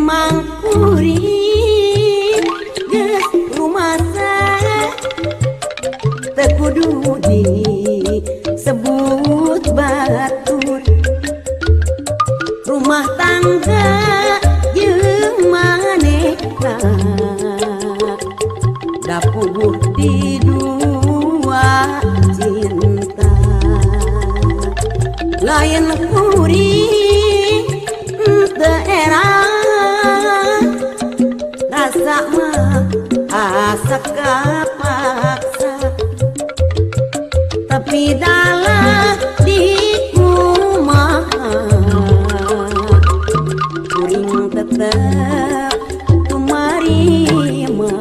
memang kuring geus rumasa teu kudu disebut batur rumah tangga jeung manehna da puguh di dua cinta lain kuring teu erang rasa mah asa kapaksa tapi dalam di kumaha kuring tetep tumarima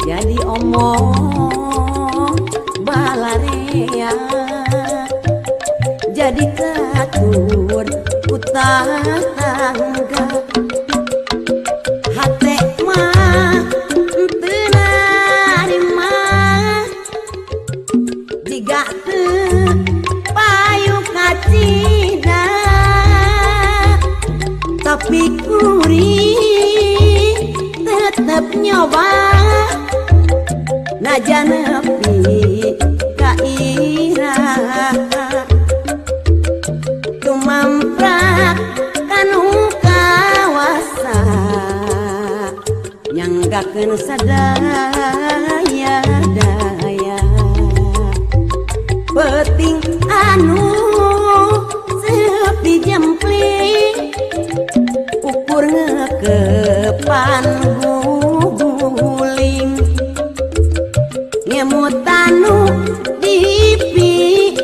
jadi omong balarea jadi katur utang tangga hate mah teu narima jiga teu payu kacida tapi kuring tetep nyoba najan nepi ka irah tumamprak kanu kawasa nyanggakeun sadaya daya peuting anu sepi jempling ukur ngeukepan guling ngemut anu dipieling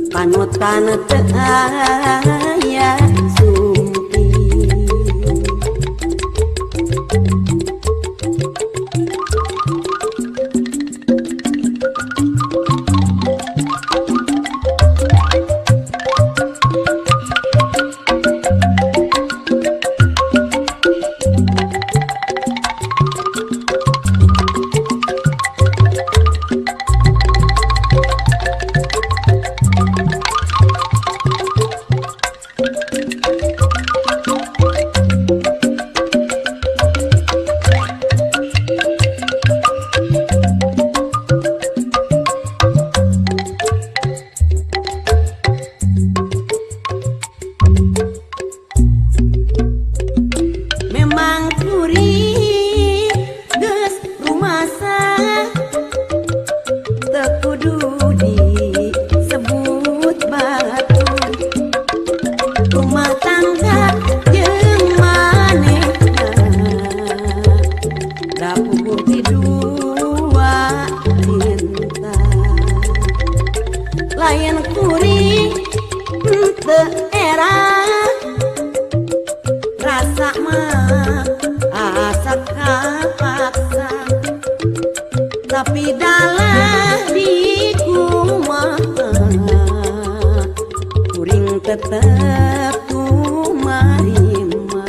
panutan teu aya sumpi layan kuring teu erang rasa mah asa kapaksa tapi dalam di kumaha kuring tetep tumarima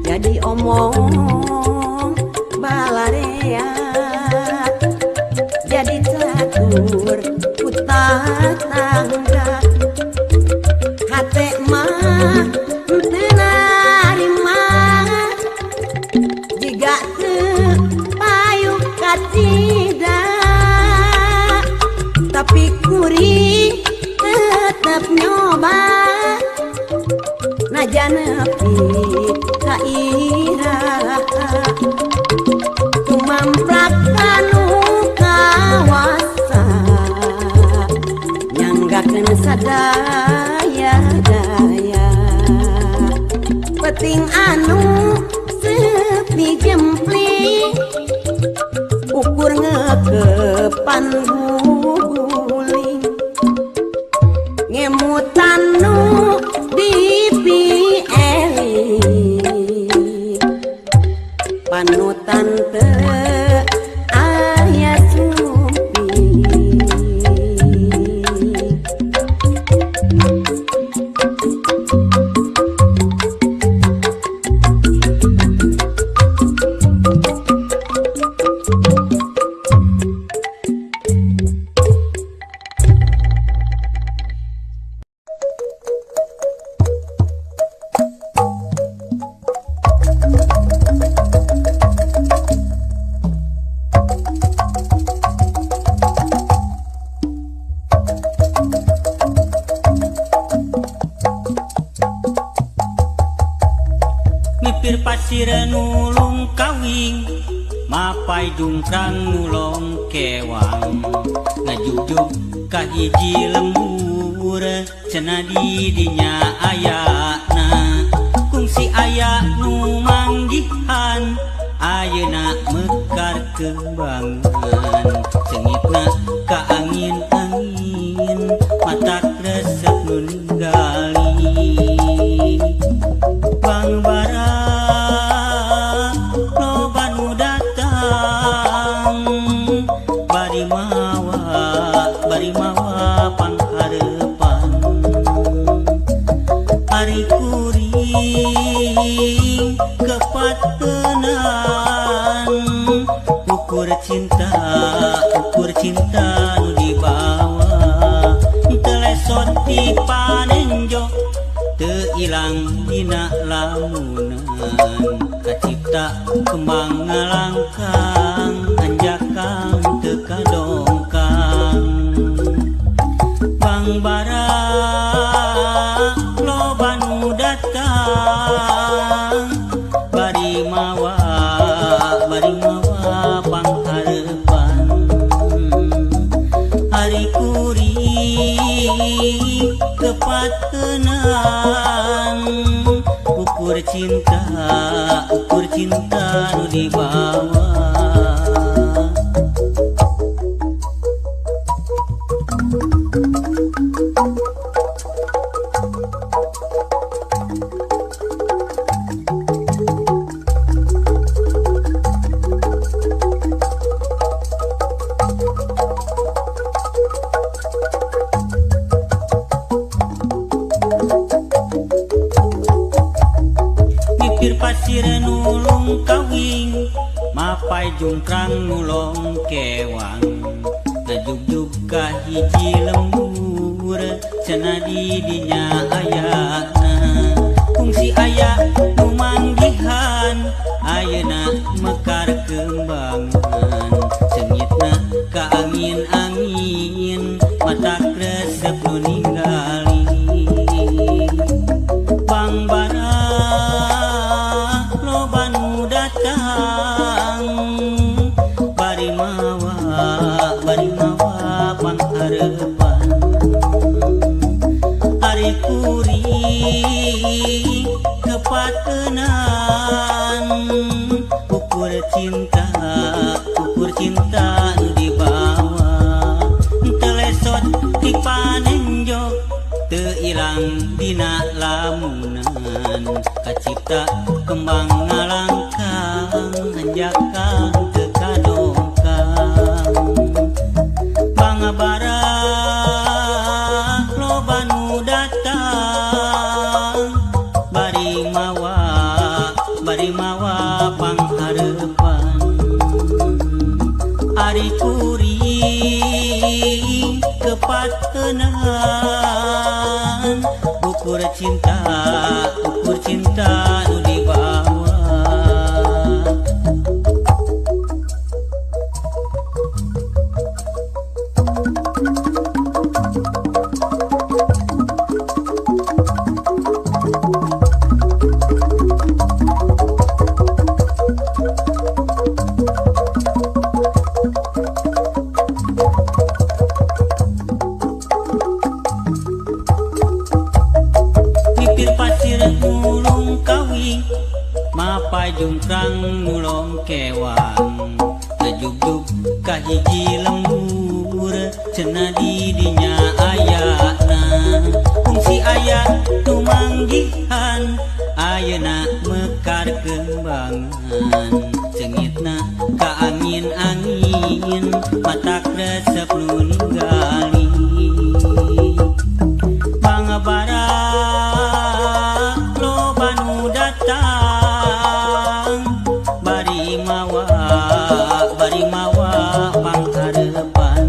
jadi omong balarea jadi catur utang tangga hate mah teu narima jiga teu payu kacida tapi kuring tetep nyoba najan nepi ka irah tumamprak kanu kawasa nyanggakeun sadaya daya peuting anu sepi jempling ukur ngeukepan guling ngemut anu dipieling panutan teu aya sumpi pasir nulung kawing mapai jungkrang nulong kewang ngajugjug ka hiji lembur cenah di dinya ayana kungsi aya nu manggihan ayeuna mekar kembangan cengitna ka angin-angin matak resep nu ninggali Bang bara loba nu datang bari mawa pangharepan hari kuring kepatenan ukur cinta nu dibawa telesot di panenjo teu ilang dina lamunan kacipta kembang ngalangkang anjakang teu kadongkang Bang bara loba nu datang bari mawa pangharepan hari kuring kepatenan ukur cinta nu dibawa pasir nulung kawing mapai jungkrang nulong kewang ngajugjug ka hiji lembur cenah di dinya ayana kungsi aya nu manggihan ayeuna mekar kembangan cengitna ka angin-angin matak resep nu ninggali Bang bara loba nu datang bari mawa pangharepan hari kuring kepatenan ukur cinta nu dibawa telesot di panenjo teu ilang dina lamunan kacipta kembang ngalangkang anjakang teu kadongkang bangabara loba nu datang bari mawa pangharepan ari kuring kepatenan ukur cinta nu dibawa pasir nulung kawing mapai jungkrang nulong kewang ngajugjug ka hiji lembur cenah di dinya ayana kungsi aya nu manggihan ayeuna mekar kembangan cengitna ka angin-angin matak resep nu ninggali bangabara loba nu datang bari mawa pangharepan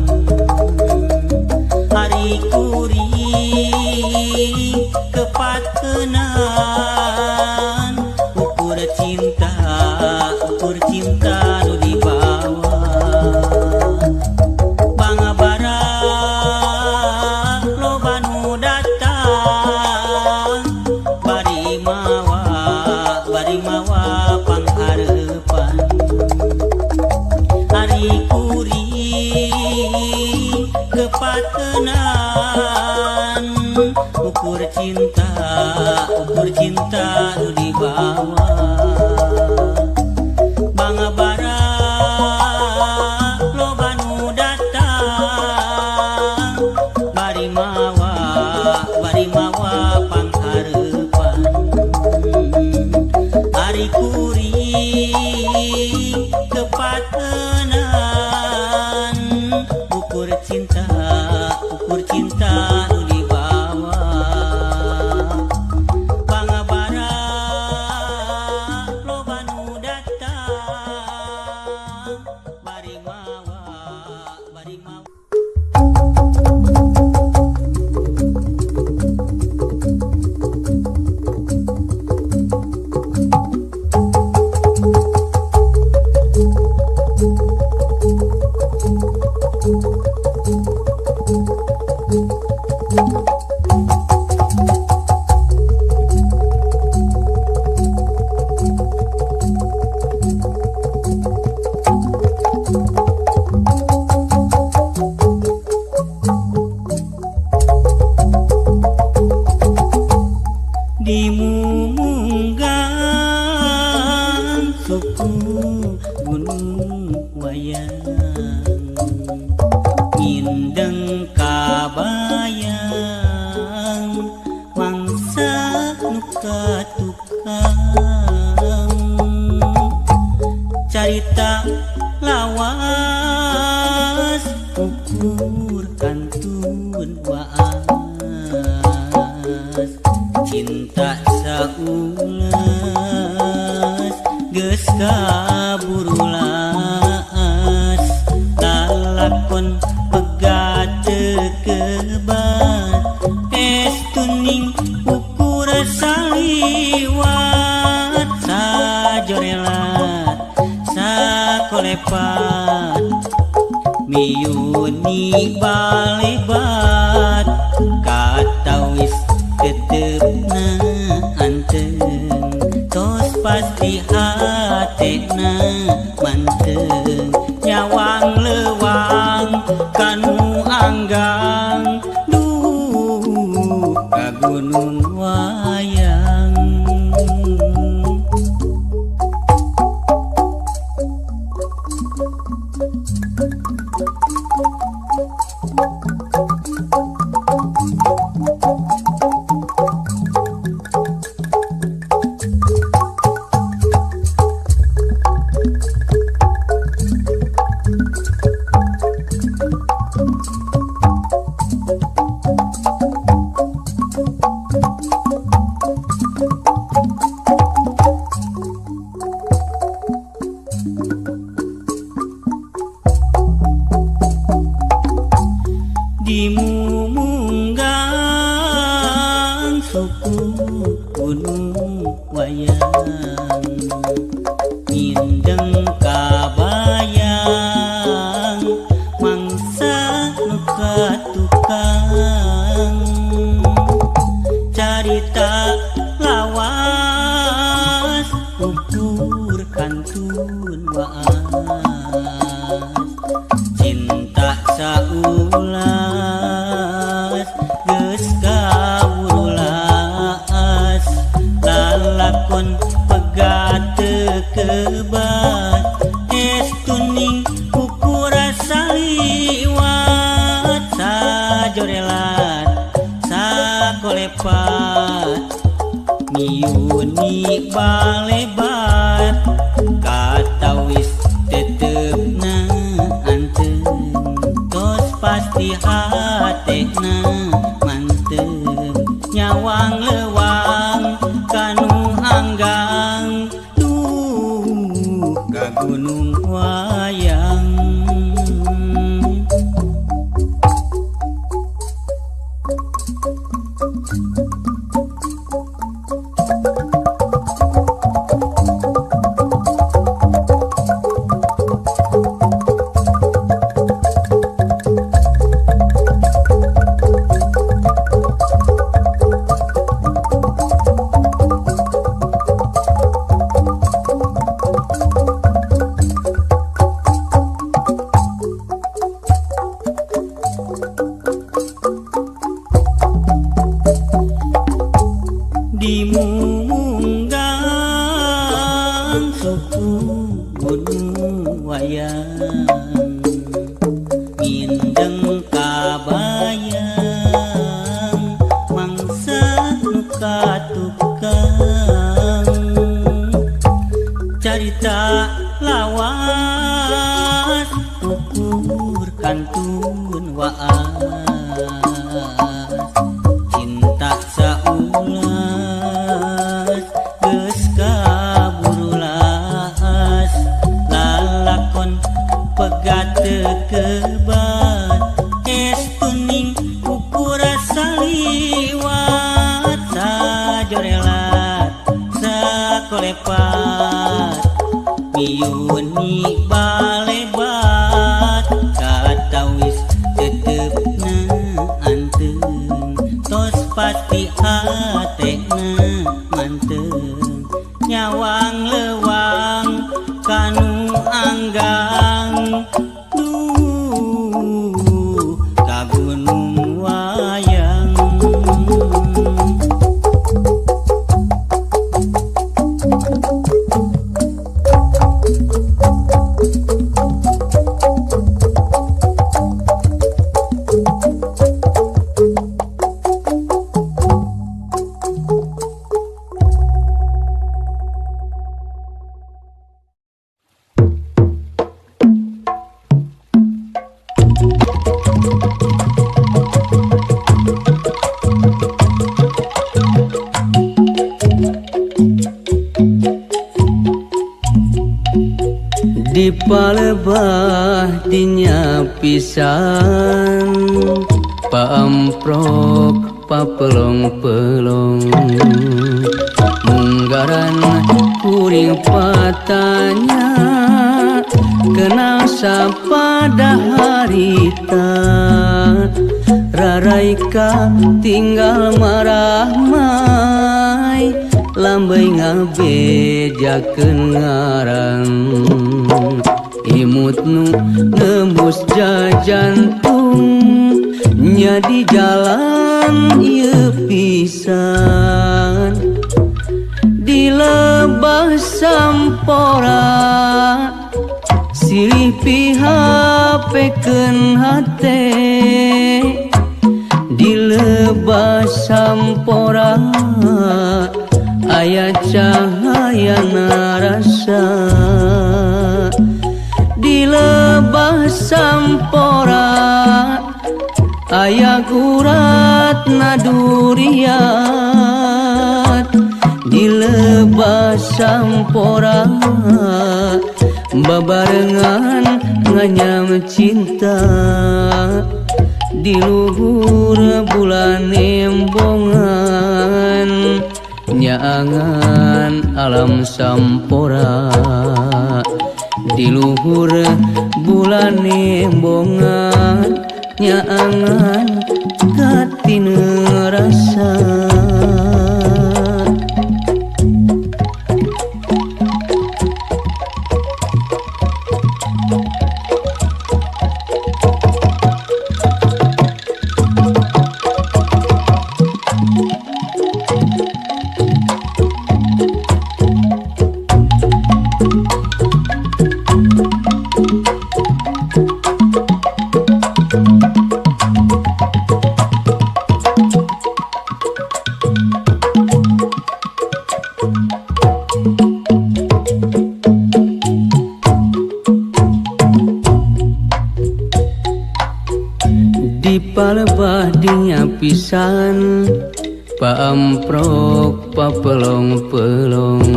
hari kuring kepatenan ukur cinta nu dibawa bangabara loba nu datang bari mawa kepatenan ukur cinta nu dibawa bangga bara loba nu datang bari mawa pangharepan ari kuring kepatenan ukur cinta nu dibawa bangga bara loba nu datang bari mawa dimumunggang suku gunung wayang indeng kabayang mangsa nuka tukang carita lawas ukur kantun waas cinta saulas geus kaburu laas lalakon pegat kebat estuning ukur saliwat sajorelat sakolepat miyuni balebat katawis tetepna anteng tos pasti hatena manteng nyawang lewang kanu anggang duh ka gunung wayang dimumunggang suku gunung wayang indeng kabayang mangsa nuka tukang carita lawas ukur kantun waas cinta saulas geus kaburu laas lalakon pegat kebat estuning ukur saliwat sajorelat sakolepat miyuni balebat katawis tetepna anteng tos pasti hatena manteng nyawang lewang kanu anggang duh ka gunung wayang jorelat sakolepat miuni balebat katawis tetepna anteng tos pasti hatena manteng nyawang lewang kanu anggang ka gunung wayang. Di palebah dinya pisan paamprok papelong-pelong munggaran kuring patanya kenal sapada harita raraika tinggal marah mai lambai ngabejakeun ngarang imut nu nembus jajantung nya di jalan ieu pisan di lebah sampora silih pihapekeun hate di lebah sampora aya cahaya narasa di lebah sampora aya gurat naduriat di lebah sampora babarengan nganyam cinta di luhur bulan embongan nyaangan alam sampora di luhur bulan embongan nyaangan katina rasa di palebah dinya pisan paamprok papelong-pelong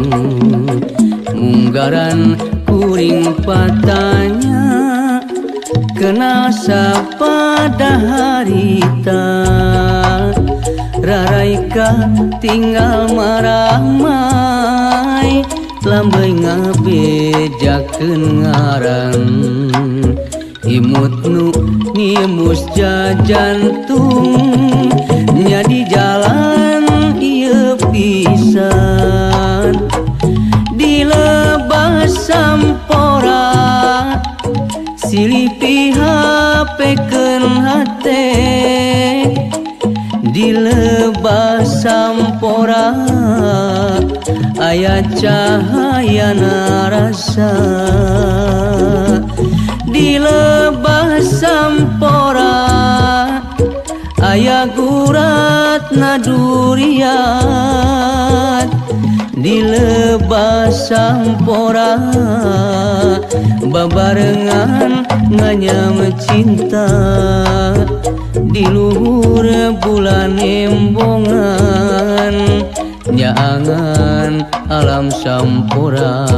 munggaran kuring patanya kenal sapada harita raraika tinggal marah mai lambai ngabejakeun ngarang imut nu nimus jajantung nya di jalan ieu pisan di lebah sampora silih pihapekeun hate di lebah sampora aya cahaya narasa di lebah sampora aya gurat naduriat di lebah sampora babarengan nganyam cinta di luhur bulan embongan nyaangan alam sampora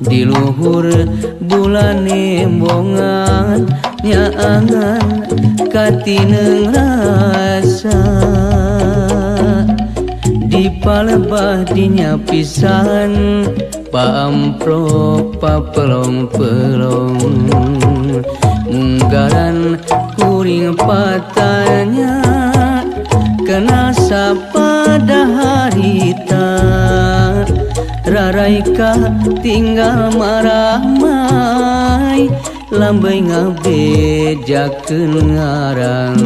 di luhur bulan embongan nyaangan katineng rasa palebah dinya pisan paamprok papelong-pelong munggaran kuring patanya kena sapada harita raraika tinggal marah mai lambai ngabejakeun ngarang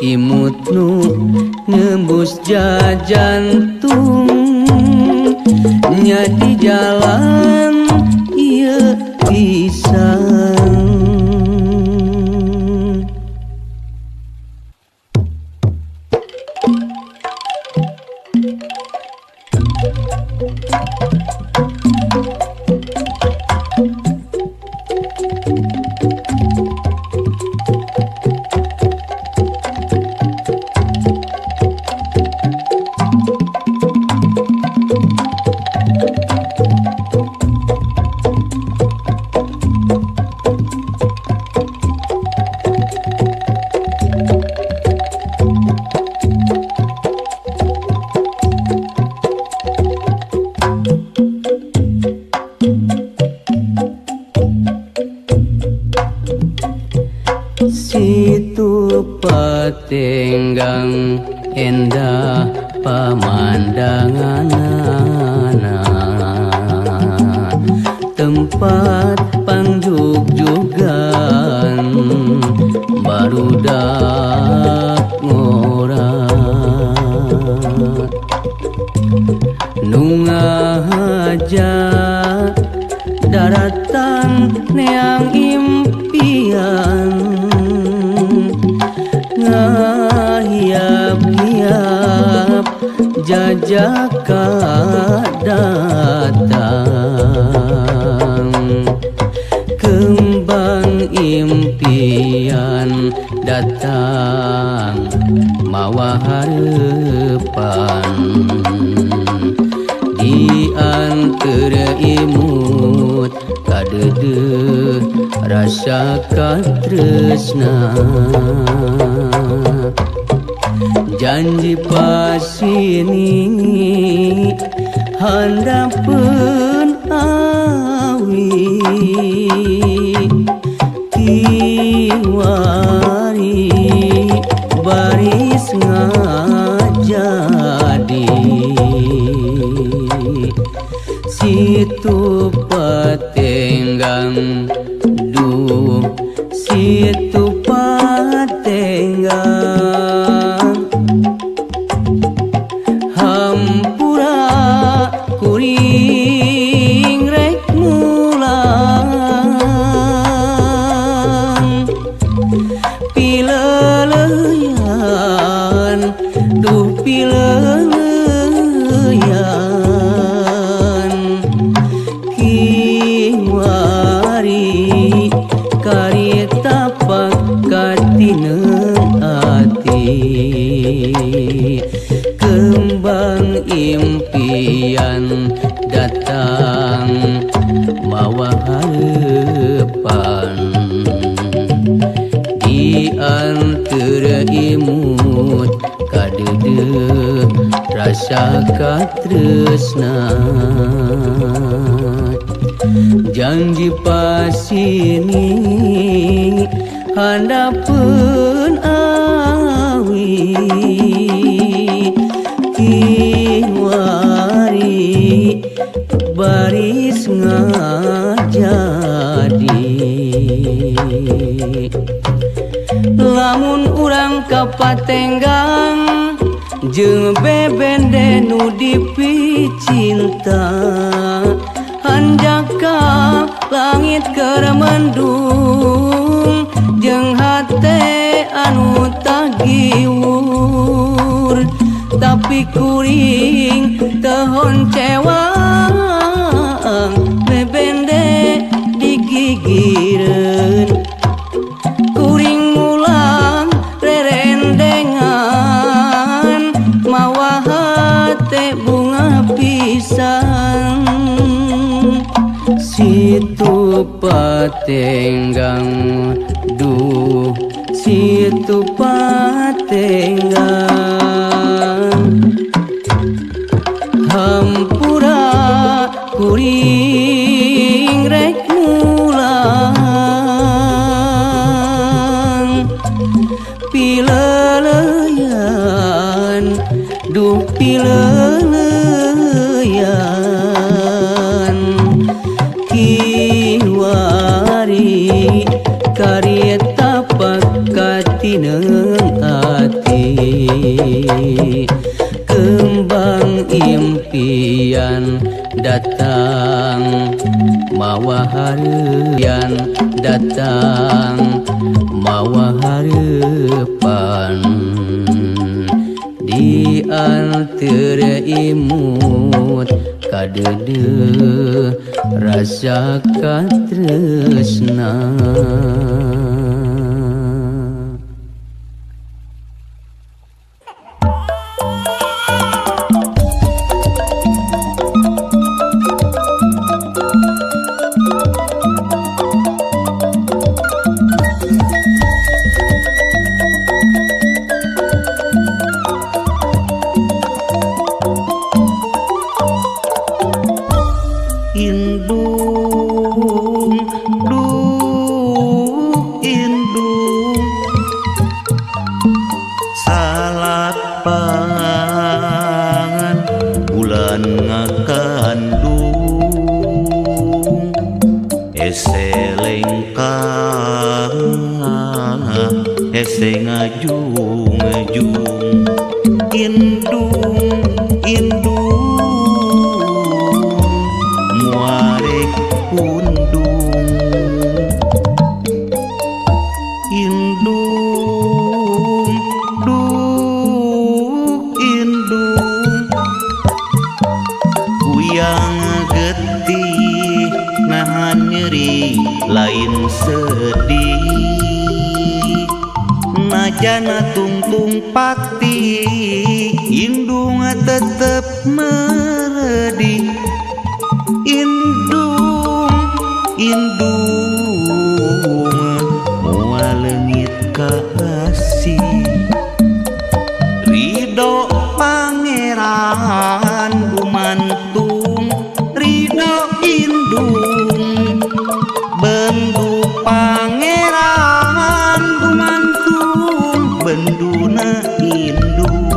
imut nu nembus jajantung nya di jalan ieu pisan. Situ patenggang endah pamandanganana tempat pangjug-jugan barudak ngorat nu ngahaja daratan neang impian ngahiap-hiap jajaka datang kembang impian datang mawa harapan di antara imut kadeudeut rasa katresna janji pasini handapeun awi kiwari baris ngajadi situ patenggang duh situ patenggang hampura kuring rek mulang pileleyan duh pileleyan kiwari karita pakatineng ati kembang impian datang mawa harapan di antara imut kadeudeut rasa katresna janji pasini handapeun awi kiwari baris ngajadi lamun urang kapatenggang jeung bebende nu dipicinta hanjaka langit keur mendung jeung hate anu tagiwur tapi kuring tehon cewang bebende digigireun kuring mulang rerendengan mawa hate bunga pisang situ patenggang duh situ patenggang pileleyan duh pileleyan kiwari kareta pakatineng ati kembang impian datang mawa harian datang mawa harapan di antara imut kadede rasa katresna. Indung, duh indung, salapangan bulan ngakandung, ese lengkang, ese ngajung-ngajung, indung, indung. Muarek undung indung duh indung kuyang getih nahan nyeri lain sedih najana tungtung pakti indung tetep meredih indung indung moal leungit kasih ridho pangeran gumantung ridho indung bendu pangeran gumantung benduna indung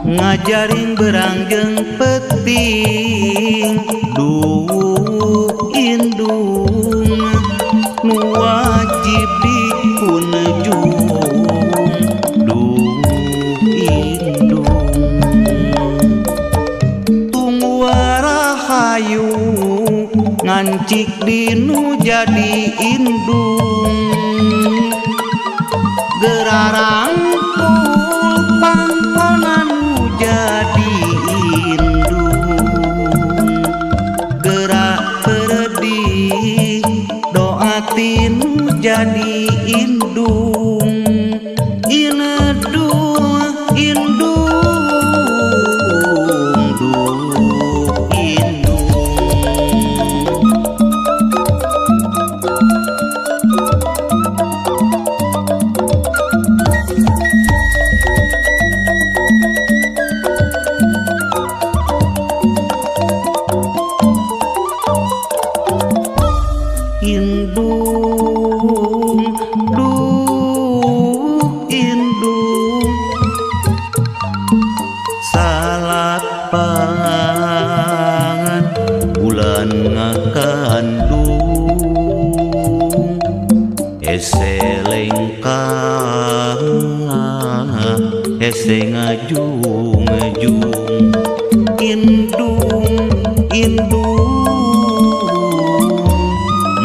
ngajaring berangjeng peting duh indung nu wajib dikunjung duh indung tunggu rahayu ngancik dinu jadi indung gerarang pangkonan jadi indung gerak berdih doa tinu jadi indung inedung indung duh indung indung duh indung salapangan bulan ngakandung ese lengkang ese ngajung-ngajung indung indung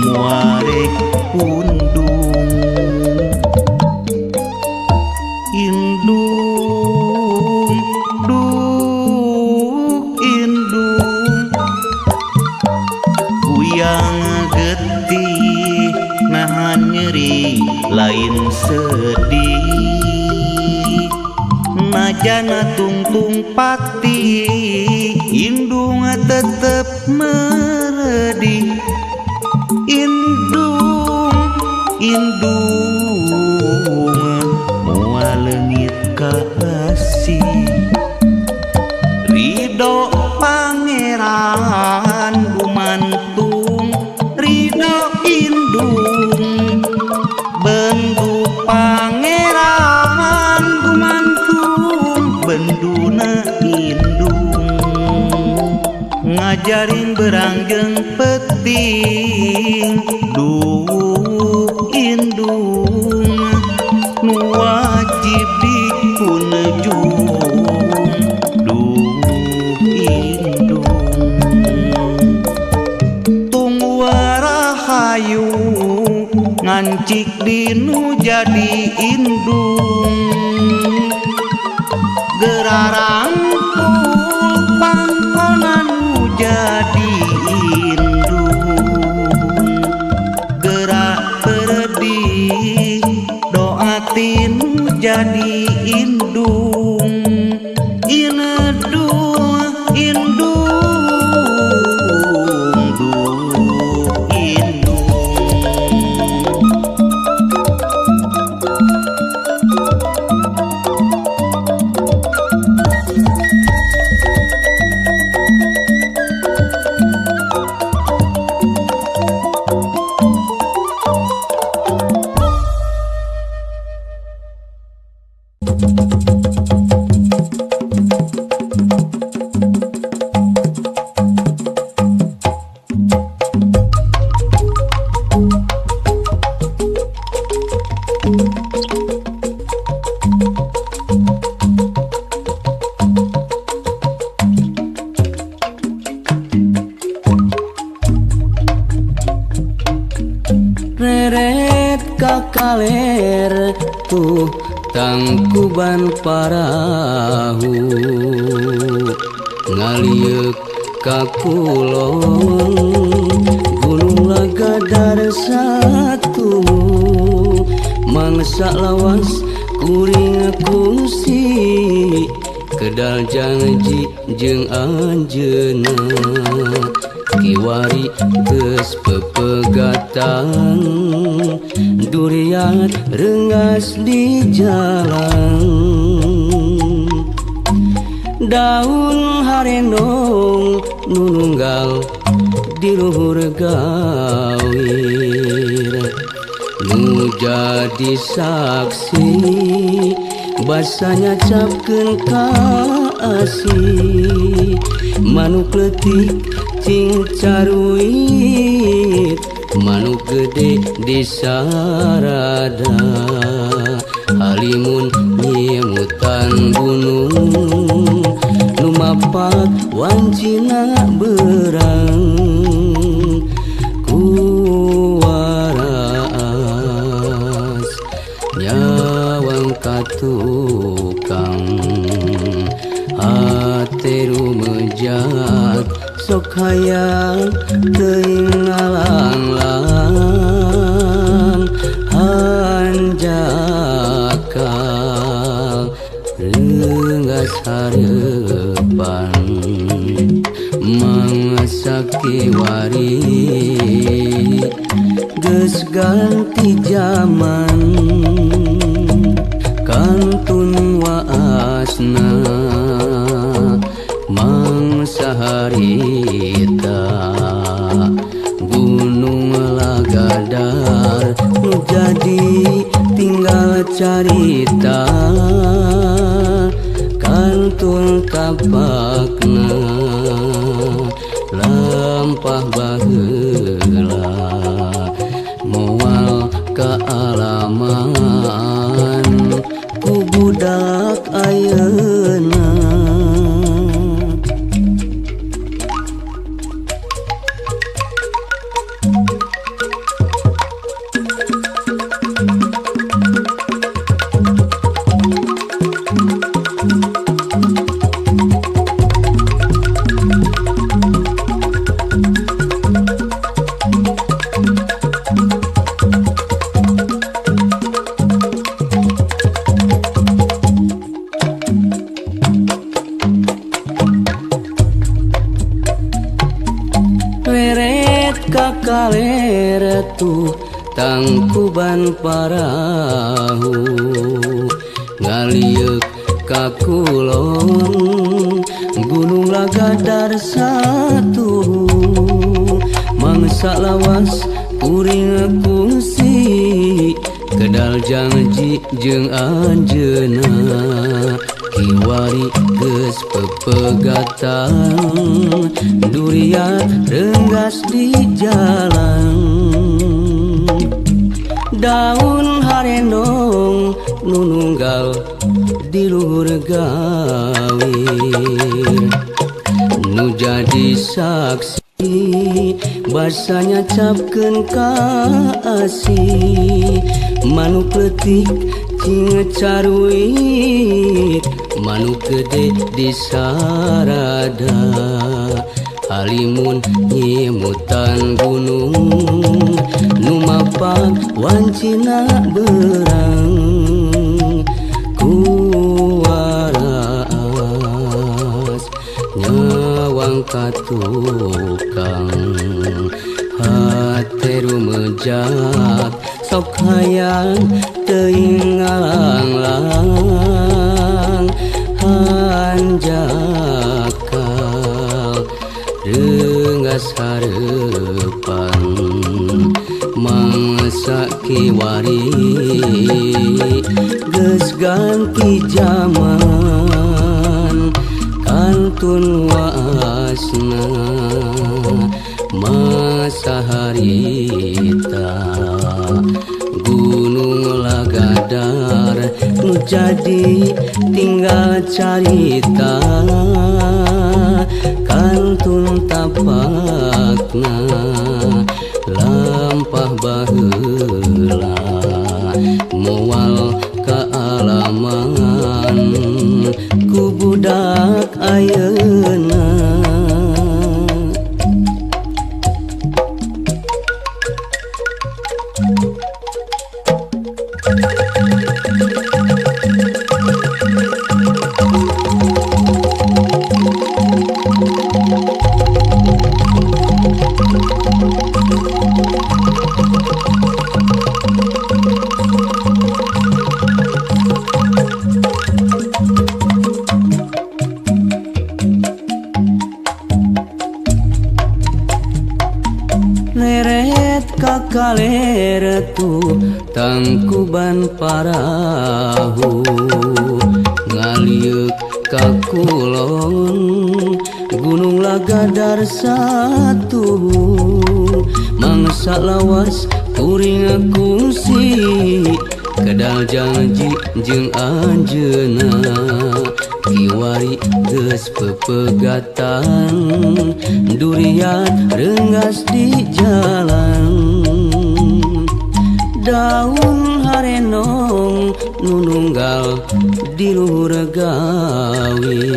muarek undung indung duh indung kuyang getih nahan nyeri lain sedih najana tungtung pakti indung tetep meredih indung indung moal leungit kasih ridho pangeran gumantung ridho indung bendu jaring berangjeng peting duh indung nu wajib dipunjung duh indung tunggu rahayu ngancik dinu jadi indung gerarang pangkonan jadi indung gerak berdi doatin jadi indung inedung indung duh indung Reret kakaler tuh tangkuban parahu ngaliuk kakulon gunung lagadar satu mangsa lawas kuring kungsi kedal janji jeung anjeuna kiwari geus pepegatan durian rengas di jalan daun harenong nununggal di luhur gawir nu jadi saksi basanya capkeun kaasih manuk leutik cing caruit manuk gede di sarada halimun nyimutan gunung nu mapak wancina berang kuwaras nyawang katukang hate rumejat sok hayang teuing ngalang-lang hanjakal reungas hareupan mangsa kiwari geus ganti zaman kantun waasna mangsa harita gunung lagadar jadi tinggal carita kantun tapakna lampah baheula moal kaalaman ku budak ayeuna kakaler tuh tangkuban parahu ngaliuk kakulon gunung lagadar satu mangsa lawas kuring kungsi kedal janji jeung anjeuna kiwari geus pepegatan durian renggas di jalan daun harendong nu nunggal di luhur gawir nu jadi saksi basanya capkeun kaasih manuk leutik cing caruit manuk gede di sarada halimun nyimutan gunung nu mapak wancina berang kuwaras nyawang katukang hate rumejak sok hayang teuing ngalang-lang hanjakal reungas hareupan mangsa kiwari geus ganti zaman kantun waasna masa harita gunung lagadar nu jadi tinggal carita kantun tapakna lampah baheula moal kaalaman ku budak ayeuna kaleretu tangkuban parahu ngaliuk ka kulon gunung lagadar satu mangsa lawas kuring kungsi kedal janji jeung anjeunna kiwari geus pepegatan durian renggas di jalan daun harendong nu nunggal di luhur gawir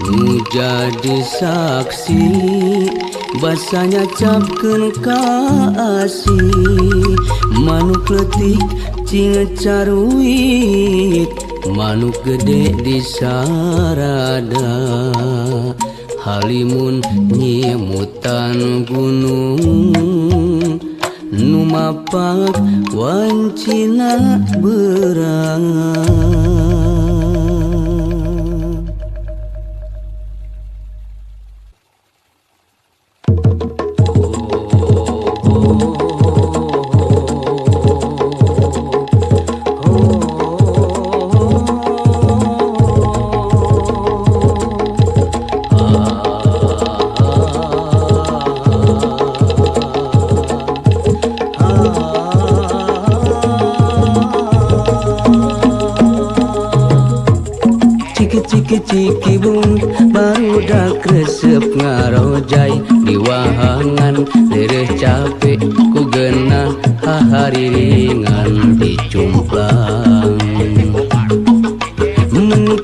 nu jadi saksi basanya capkeun kaasih manuk leutik cing caruit manuk gede di sarada halimun nyimutan gunung nu mapak wancina berang ciki bung barudak resep ngarojai di wahangan lereh capek ku geunah hahariringan dicumplang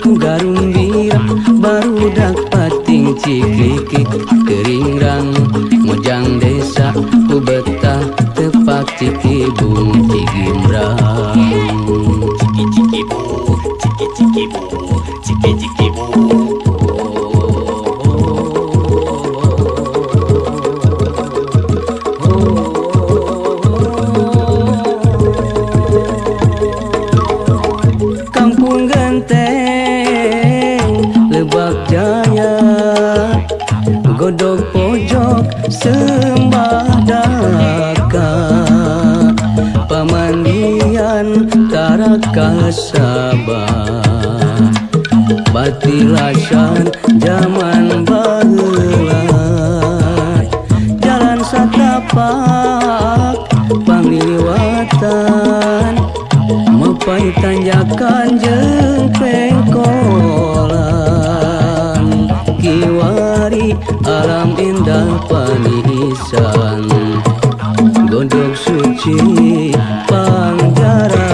ku garung bira barudak pating ciklikik keringrang mojang desa ku betah tepak ciki bung cigimbrang ciki bung ciki bung ciki bung Kampung Genteng Lebak Jaya Godog pojok Sembah Daka Pamandian Tarakasabah batilasan zaman baheula jalan satapak pangliwatan mepai tanjakan jeung pengkolan kiwari alam indah panisan gondok suci Pangjaran.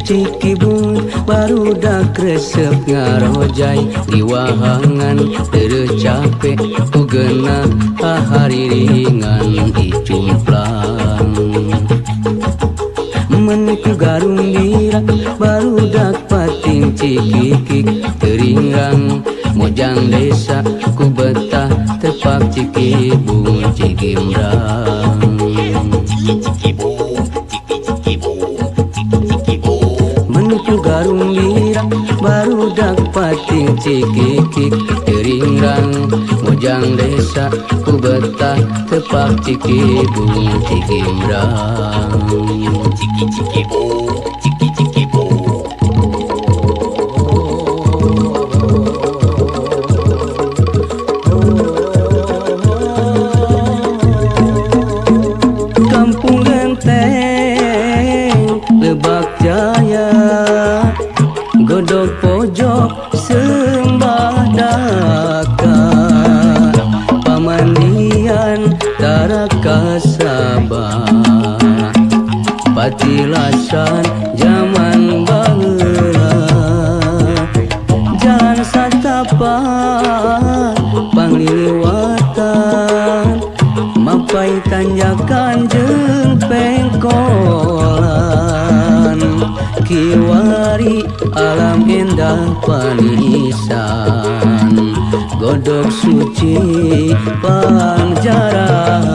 Ciki bun barudak resep ngarojai di wahangan teu capek ku geunah hahariringan dicumplang men ku garung dira barudak pating cikikik teuringrang mojang desa ku betah tepak Cikibung Cigimrang garung lira barudak pating cikikik teuringrang mojang desa ku betah tepak Cikibung Cigimrang Cikibung Kampung Genteng Lebak Jaya godok pojok sembah daka pamandian Taraka Sabah patilasan zaman baheula jalan satapak pangliwatan mapai tanjakan jeung pengkolan kiwari alam indah panisan godok suci Pangjaran.